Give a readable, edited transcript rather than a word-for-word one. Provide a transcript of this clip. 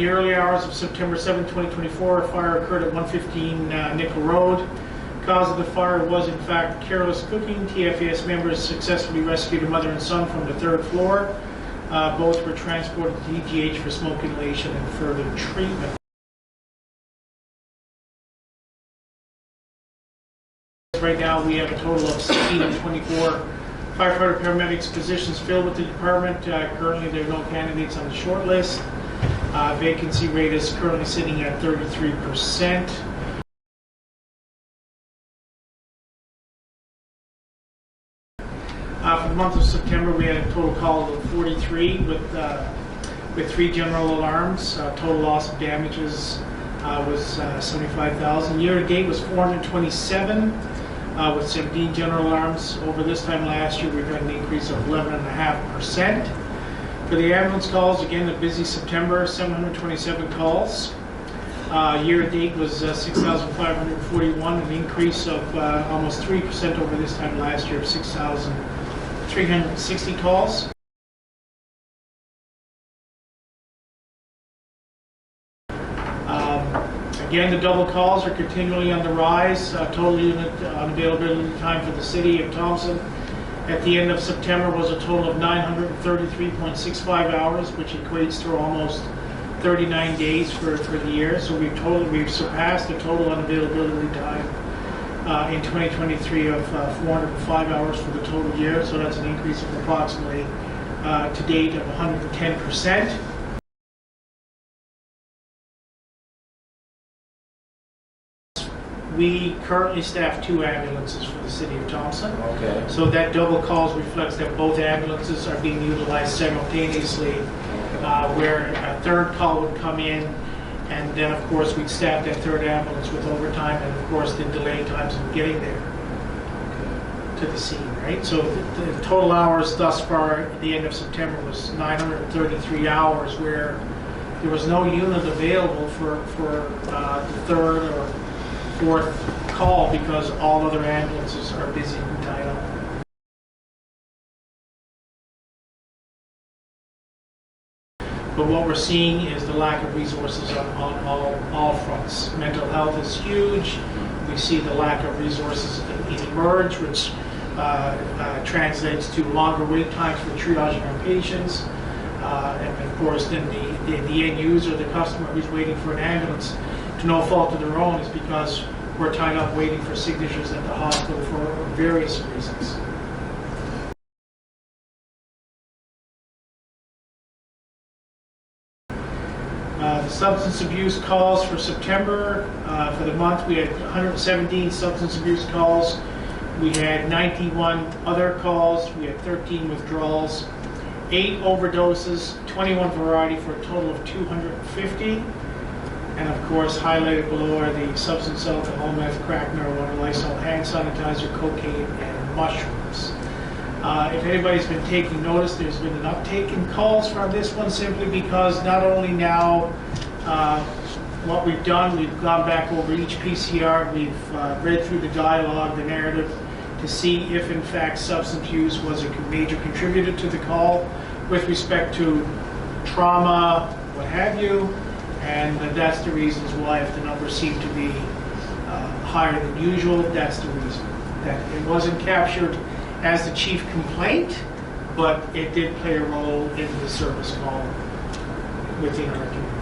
the early hours of September 7, 2024, a fire occurred at 115 Nickel Road. Cause of the fire was, in fact, careless cooking. TFAS members successfully rescued a mother and son from the third floor. Both were transported to EGH for smoke inhalation and further treatment. Right now, we have a total of 16 and 24 firefighter paramedics positions filled with the department. Currently, there are no candidates on the short list. Vacancy rate is currently sitting at 33%. For the month of September, we had a total call of 43 with 3 general alarms. Total loss of damages was 75,000. Year to date was 427 with 17 general alarms. Over this time last year, we've had an increase of 11.5%. For the ambulance calls, again, a busy September, 727 calls. Year to date was 6,541, an increase of almost 3% over this time last year of 6,360 calls. Again, the double calls are continually on the rise. Total unit unavailability time for the city of Thompson at the end of September was a total of 933.65 hours, which equates to almost 39 days for the year. So we've surpassed the total unavailability time in 2023 of 405 hours for the total year. So that's an increase of approximately to date of 110%. We currently staff 2 ambulances for the city of Thompson. Okay. So that double calls reflects that both ambulances are being utilized simultaneously, where a third call would come in, and then of course we'd staff that third ambulance with overtime, and of course the delay times of getting there to the scene, right? So the total hours thus far at the end of September was 933 hours, where there was no unit available for the third or fourth call because all other ambulances are busy and tied up. But what we're seeing is the lack of resources on all fronts. Mental health is huge. We see the lack of resources in emerge, which translates to longer wait times for triaging our patients. And of course, then the end user, the customer who's waiting for an ambulance, to no fault of their own, is because we're tied up waiting for signatures at the hospital for various reasons. The substance abuse calls for September, for the month, we had 117 substance abuse calls. We had 91 other calls. We had 13 withdrawals, 8 overdoses, 21 variety, for a total of 250. And of course, highlighted below are the substance, alcohol, meth, crack, marijuana, Lysol, hand sanitizer, cocaine, and mushrooms. If anybody's been taking notice, there's been an uptake in calls from this one, simply because not only now what we've done, we've gone back over each PCR, we've read through the dialogue, the narrative, to see if in fact substance use was a major contributor to the call with respect to trauma, what have you. And that's the reasons why, if the numbers seem to be higher than usual, that's the reason. That it wasn't captured as the chief complaint, but it did play a role in the service call within our community.